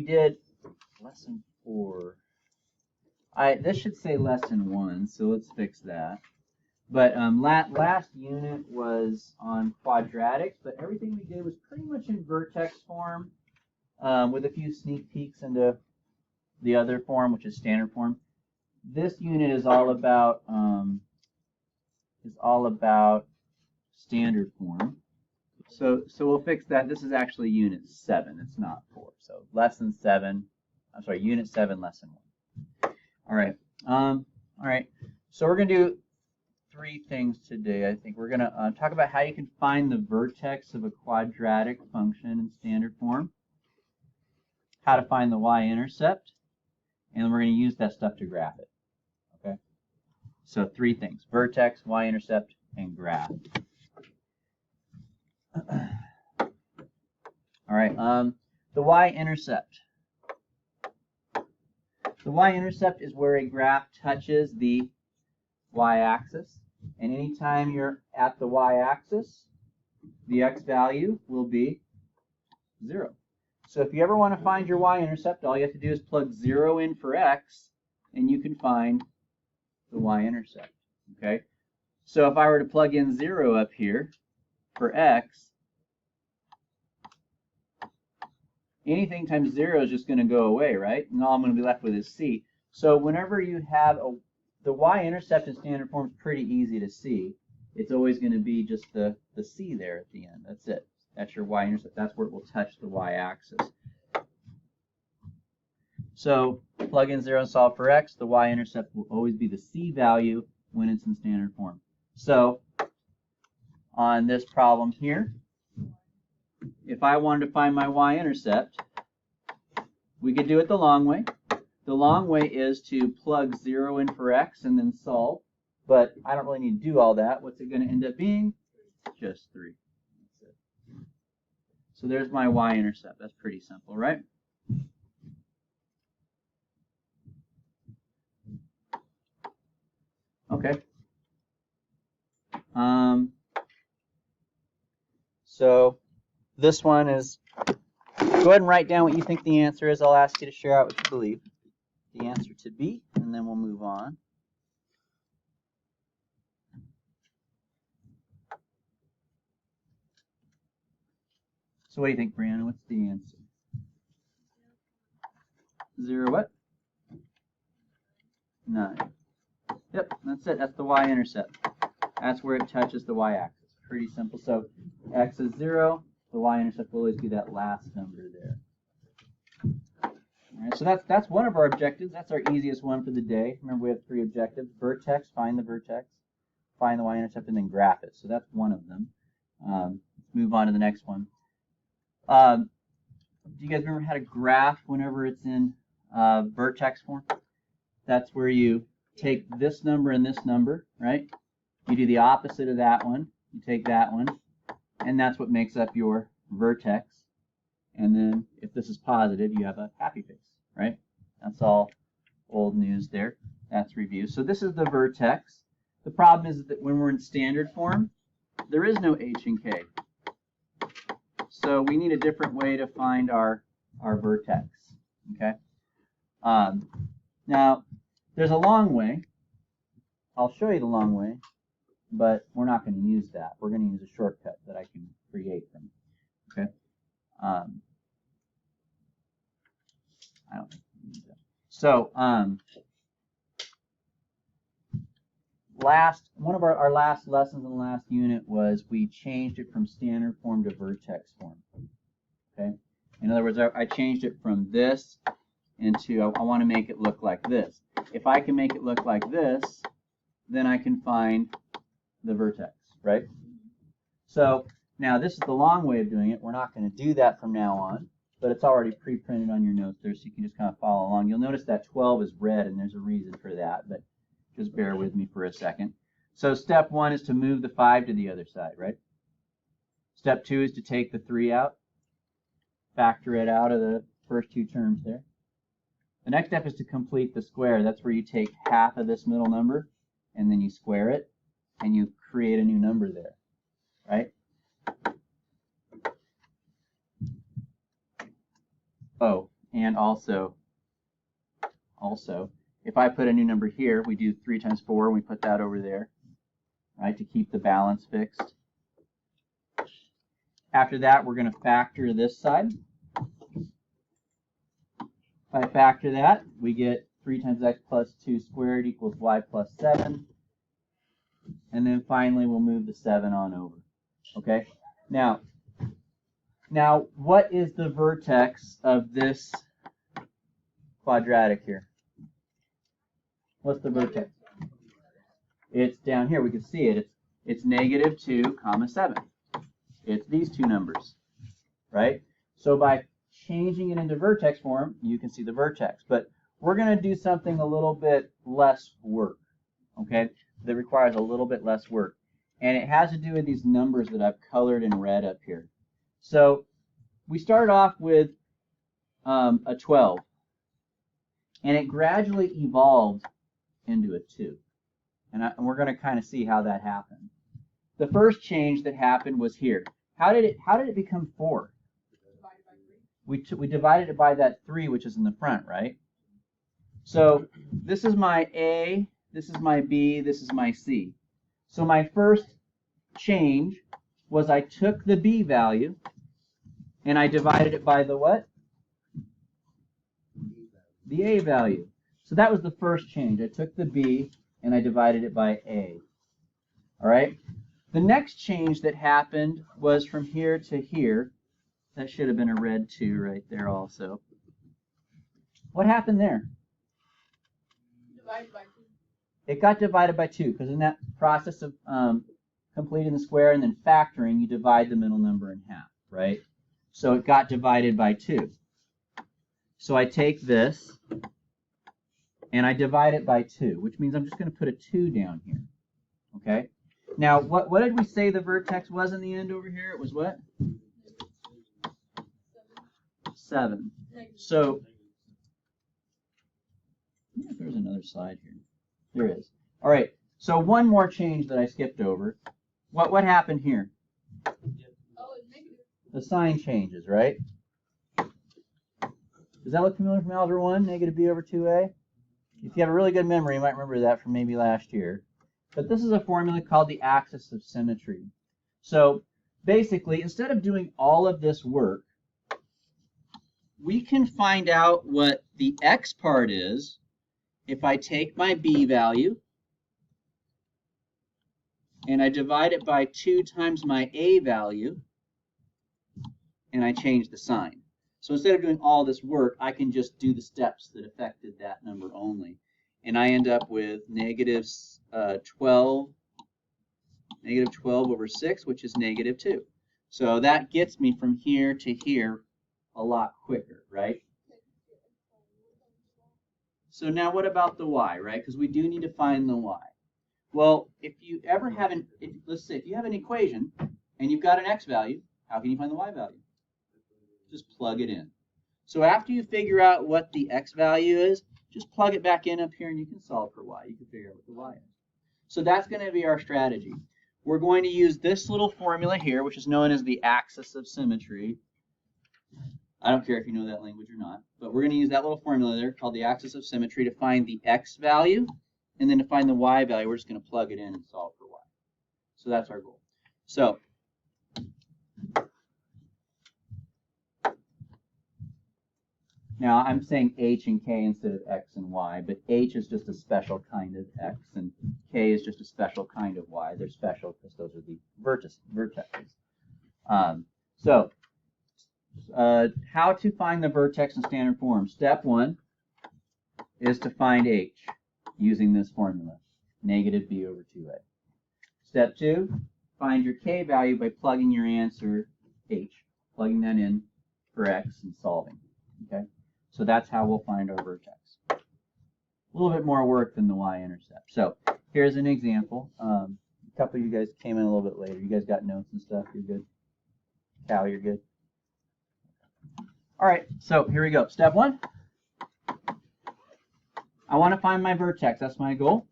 we did lesson 4. This should say lesson 1, so let's fix that. But last unit was on quadratics, but everything we did was pretty much in vertex form, with a few sneak peeks into the other form, which is standard form. This unit is all about standard form. So we'll fix that. This is actually unit 7. It's not 4. So lesson 7. I'm sorry, unit 7, lesson 1. All right. All right. So we're going to do 3 things today. I think we're going to talk about how you can find the vertex of a quadratic function in standard form, how to find the y-intercept, and then we're going to use that stuff to graph it. Okay. So 3 things: vertex, y-intercept, and graph. All right. The y-intercept. The y-intercept is where a graph touches the y-axis, and anytime you're at the y-axis, the x value will be 0. So if you ever want to find your y-intercept, all you have to do is plug 0 in for x, and you can find the y-intercept. Okay. So if I were to plug in 0 up here for x, anything times 0 is just going to go away, right? And all I'm going to be left with is c. So whenever you have the y-intercept in standard form is pretty easy to see. It's always going to be just the c there at the end. That's it. That's your y-intercept. That's where it will touch the y-axis. So plug in 0 and solve for x. The y-intercept will always be the c value when it's in standard form. So on this problem here, if I wanted to find my y-intercept, we could do it the long way. The long way is to plug 0 in for x and then solve, but I don't really need to do all that. What's it going to end up being? Just 3. That's it. So there's my y-intercept. That's pretty simple, right? Okay. So this one is, go ahead and write down what you think the answer is. I'll ask you to share out what you believe the answer to be, and then we'll move on. So what do you think, Brianna? What's the answer? 0 what? 9. Yep, that's it. That's the y-intercept. That's where it touches the y-axis. Pretty simple. So x is 0. The y-intercept will always be that last number there. All right, so that's one of our objectives. That's our easiest one for the day. Remember, we have 3 objectives: vertex, find the vertex, find the y-intercept, and then graph it. So that's one of them. Let's move on to the next one. Do you guys remember how to graph whenever it's in vertex form? That's where you take this number and this number, right? You do the opposite of that one. You take that one, and that's what makes up your vertex. And then if this is positive, you have a happy face, right? That's all old news there. That's review. So this is the vertex. The problem is that when we're in standard form, there is no h and k. So we need a different way to find our vertex, okay? Now, there's a long way. I'll show you the long way, but we're not going to use that. We're going to use a shortcut that I can create from, okay? I don't think we need that. So, one of our last lessons in the last unit was we changed it from standard form to vertex form. Okay? In other words, I changed it from this into, I want to make it look like this. If I can make it look like this, then I can find the vertex, right? So now this is the long way of doing it. We're not going to do that from now on, but it's already pre-printed on your notes there, so you can just kind of follow along. You'll notice that 12 is red, and there's a reason for that, but just bear with me for a second. So step 1 is to move the 5 to the other side, right? Step 2 is to take the 3 out, factor it out of the first 2 terms there. The next step is to complete the square. That's where you take half of this middle number, and then you square it, and you create a new number there, right? Oh, And also, if I put a new number here, we do 3 times 4, and we put that over there, right, to keep the balance fixed. After that, we're going to factor this side. If I factor that, we get 3 times x plus 2 squared equals y plus 7. And then finally, we'll move the 7 on over. Okay? Now, what is the vertex of this quadratic here? What's the vertex? It's down here. We can see it. It's negative 2, comma 7. It's these two numbers, right? So by changing it into vertex form, you can see the vertex. But we're going to do something a little bit less work, okay? That requires a little bit less work. And it has to do with these numbers that I've colored in red up here. So we started off with a 12. And it gradually evolved into a 2. And we're going to kind of see how that happened. The first change that happened was here. How did it become 4? We divided it by that 3, which is in the front, right? So this is my A, this is my B, this is my C. So my first change was I took the B value and I divided it by the what? The A value. So that was the first change. I took the B and I divided it by A. All right? The next change that happened was from here to here. That should have been a red 2 right there also. What happened there? Divided by 2. It got divided by 2 because in that process of completing the square and then factoring, you divide the middle number in half, right? So it got divided by 2. So I take this and I divide it by 2, which means I'm just going to put a 2 down here. Okay? Now, what did we say the vertex was in the end over here? It was what? 7. So, I wonder if there's another slide here. There is. All right. So one more change that I skipped over. What happened here? Oh, it's negative. The sign changes, right? Does that look familiar from Algebra 1? Negative b over 2a? If you have a really good memory, you might remember that from maybe last year. But this is a formula called the axis of symmetry. So basically, instead of doing all of this work, we can find out what the x part is if I take my b value and I divide it by 2 times my a value and I change the sign. So instead of doing all this work, I can just do the steps that affected that number only. And I end up with negative 12 over 6, which is negative 2. So that gets me from here to here a lot quicker, right? So now what about the y, right? Because we do need to find the y. Well, if you ever have let's say if you have an equation and you've got an x value, how can you find the y value? Just plug it in. So after you figure out what the x value is, just plug it back in up here and you can solve for y. You can figure out what the y is. So that's going to be our strategy. We're going to use this little formula here, which is known as the axis of symmetry. I don't care if you know that language or not, but we're going to use that little formula there called the axis of symmetry to find the x value, and then to find the y value, we're just going to plug it in and solve for y. So that's our goal. So now I'm saying h and k instead of x and y, but h is just a special kind of x, and k is just a special kind of y. They're special because those are the vertexes. How to find the vertex in standard form. Step 1 is to find h using this formula, negative b over 2a. Step 2, find your k value by plugging your answer h, plugging that in for x and solving. Okay, so that's how we'll find our vertex. A little bit more work than the y-intercept. So here's an example. A couple of you guys came in a little bit later. You guys got notes and stuff. You're good. Cal, you're good. All right, so here we go. Step 1. I want to find my vertex. That's my goal.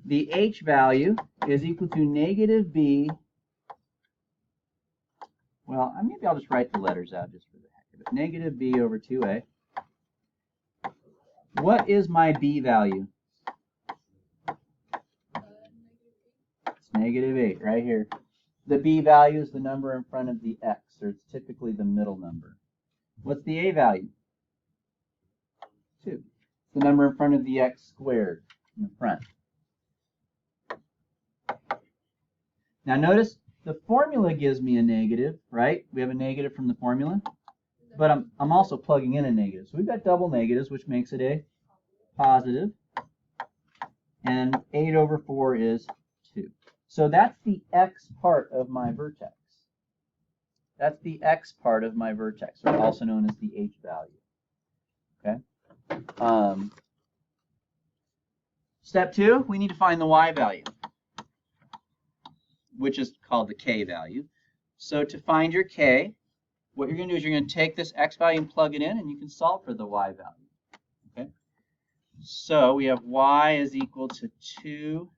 The h value is equal to negative b. Well, maybe I'll just write the letters out just for the heck of it. Negative b over 2a. What is my b value? It's -8 right here. The b value is the number in front of the x, or it's typically the middle number. What's the a value? 2. It's the number in front of the x squared in the front. Now notice the formula gives me a negative, right? We have a negative from the formula, but I'm also plugging in a negative. So we've got double negatives, which makes it a positive. And 8/4 is 2. So that's the x part of my vertex. That's the x part of my vertex, or also known as the h value. Okay. Step 2, we need to find the y value, which is called the k value. So to find your k, what you're going to do is you're going to take this x value and plug it in, and you can solve for the y value. Okay. So we have y is equal to 2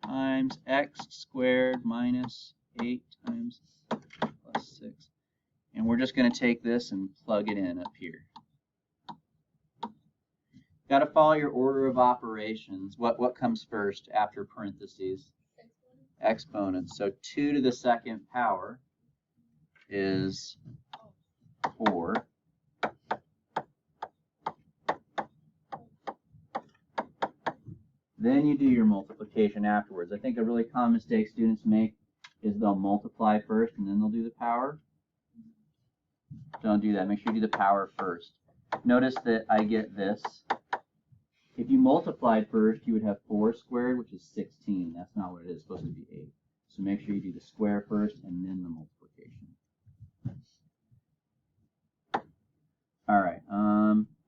times x squared minus 8 times plus 6. And we're just going to take this and plug it in up here. Got to follow your order of operations. What comes first after parentheses? Exponents. So 2 to the second power is 4. Then you do your multiplication afterwards. I think a really common mistake students make is they'll multiply first and then they'll do the power. Don't do that. Make sure you do the power first. Notice that I get this. If you multiplied first, you would have 4 squared, which is 16. That's not what it is. It's supposed to be 8. So make sure you do the square first and then the multiplication. All right.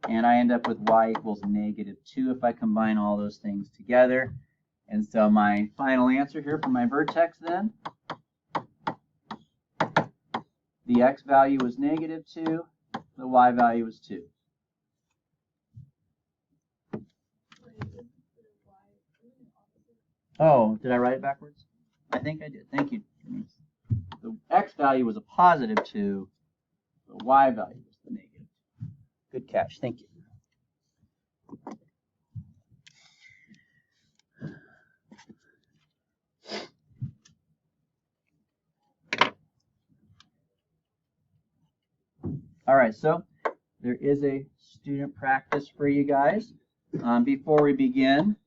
And I end up with y equals -2 if I combine all those things together. And so my final answer here for my vertex then, the x value was -2, the y value was 2. Oh, did I write it backwards? I think I did. Thank you. The x value was a +2, the y value was the -2. Good catch. Thank you. All right, so there is a student practice for you guys. Before we begin,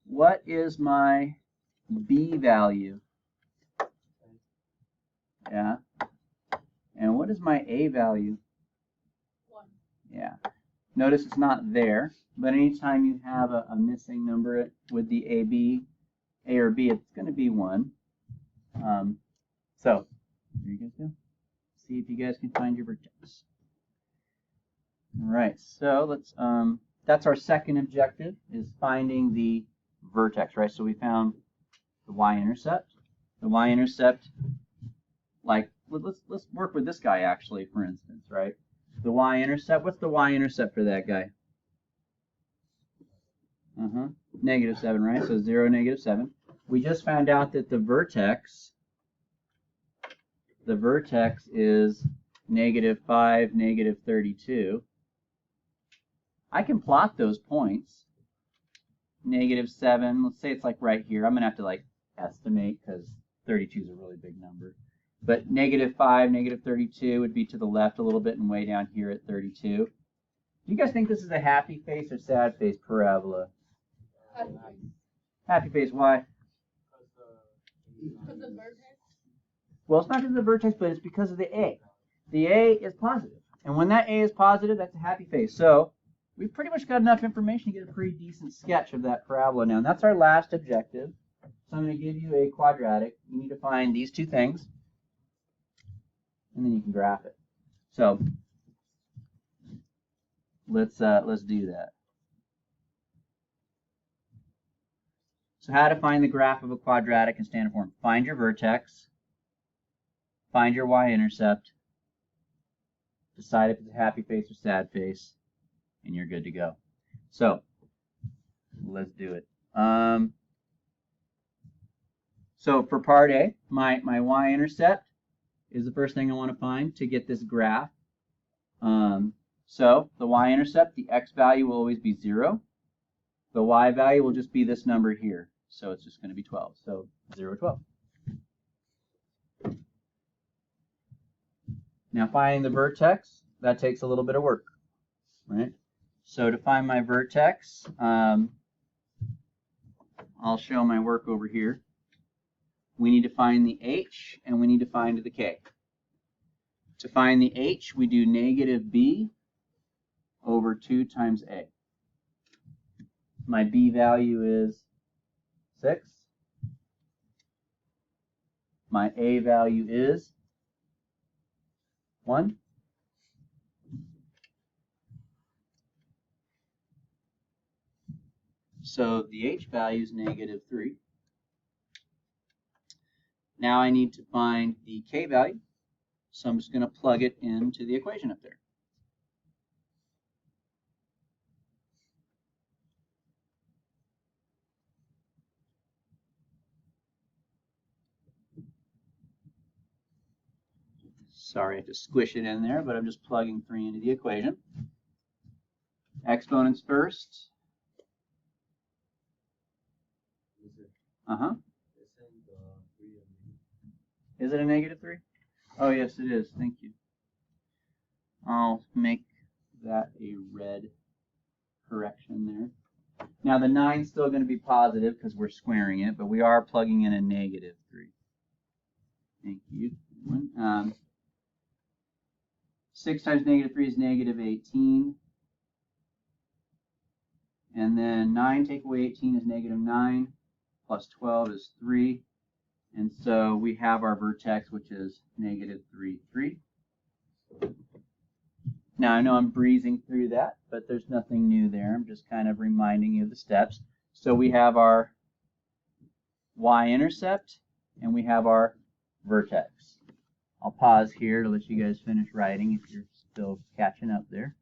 what is my b value? Yeah. And what is my a value? 1. Yeah. Notice it's not there, but anytime you have a missing number with the a or b, it's going to be 1. So, there you guys go. See if you guys can find your vertex. All right, so let's, that's our second objective, is finding the vertex, right? So we found the y-intercept. The y-intercept, like, let's work with this guy actually, for instance, right? The y-intercept, what's the y-intercept for that guy? -7, right? So 0, -7. We just found out that the vertex is -5, -32. I can plot those points. -7, let's say it's like right here. I'm going to have to like estimate because 32 is a really big number. But -5, -32 would be to the left a little bit and way down here at 32. Do you guys think this is a happy face or sad face parabola? Happy face, why? Because the vertex. Well, it's not because of the vertex, but it's because of the A. The A is positive. And when that A is positive, that's a happy face. So we've pretty much got enough information to get a pretty decent sketch of that parabola now. And that's our last objective. So I'm going to give you a quadratic. You need to find these two things. And then you can graph it. So let's do that. So how to find the graph of a quadratic in standard form. Find your vertex. Find your y-intercept. Decide if it's a happy face or sad face. And you're good to go. So let's do it. So for part A, my y-intercept is the first thing I want to find to get this graph. So the y-intercept, the x value will always be 0. The y value will just be this number here. So it's just going to be 12. So 0, 12. Now finding the vertex, that takes a little bit of work, right? So to find my vertex, I'll show my work over here. We need to find the h and we need to find the k. To find the h, we do negative b over 2 times a. My b value is 6. My a value is 1. So the h value is negative 3. Now I need to find the k value. So I'm just going to plug it into the equation up there. Sorry, I have to squish it in there, but I'm just plugging 3 into the equation. Exponents first. Uh-huh. Is it a negative 3? Oh, yes, it is. Thank you. I'll make that a red correction there. Now, the 9 is still going to be positive because we're squaring it, but we are plugging in a negative 3. Thank you. 6 times negative 3 is negative 18. And then 9 take away 18 is negative 9. Plus 12 is 3. And so we have our vertex, which is negative 3, 3. Now, I know I'm breezing through that, but there's nothing new there. I'm just kind of reminding you of the steps. So we have our y-intercept, and we have our vertex. I'll pause here to let you guys finish writing if you're still catching up there.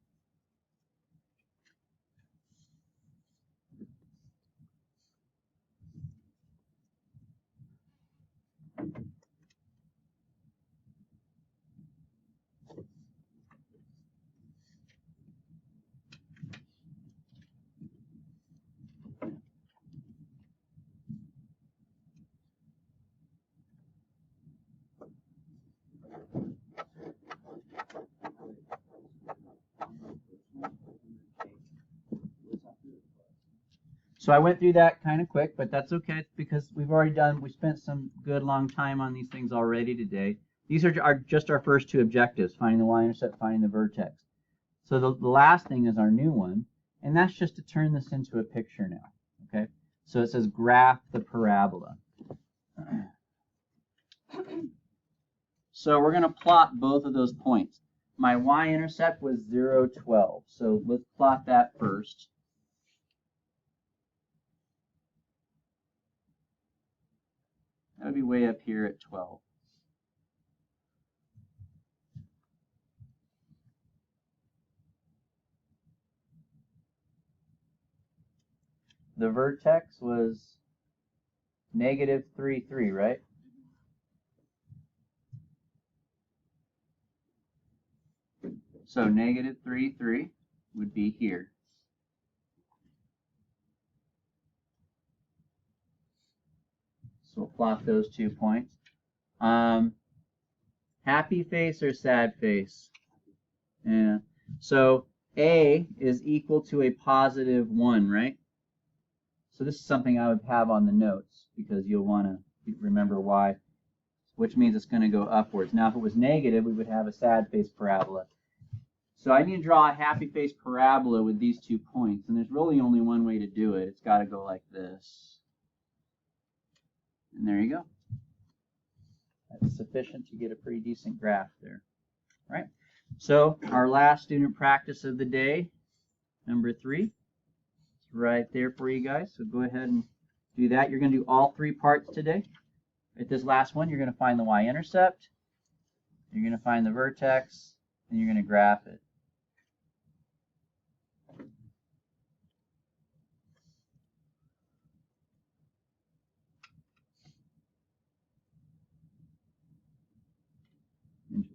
So I went through that kind of quick, but that's okay because we spent some good long time on these things already today. These are just our first 2 objectives, finding the y-intercept, finding the vertex. So the last thing is our new one, and that's just to turn this into a picture now, okay? So it says graph the parabola. So we're going to plot both of those points. My y-intercept was 0, 12, so let's plot that first. That would be way up here at 12. The vertex was negative 3, 3, right? So negative 3, 3 would be here. So we'll plot those 2 points. Happy face or sad face? Yeah. So A is equal to a positive 1, right? So this is something I would have on the notes because you'll want to remember why, which means it's going to go upwards. Now, if it was negative, we would have a sad face parabola. So I need to draw a happy face parabola with these 2 points, and there's really only one way to do it. It's got to go like this. And there you go. That's sufficient to get a pretty decent graph there. All right. So our last student practice of the day, number 3, it's right there for you guys. So go ahead and do that. You're going to do all 3 parts today. At this last one, you're going to find the y-intercept, you're going to find the vertex, and you're going to graph it. Interesting.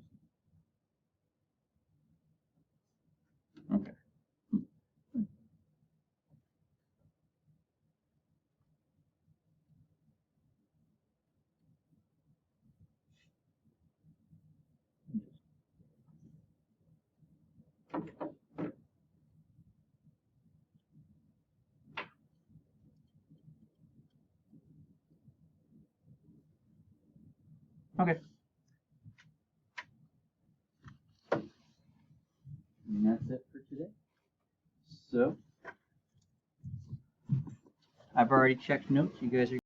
Okay. And that's it for today. So, I've already checked notes. You guys are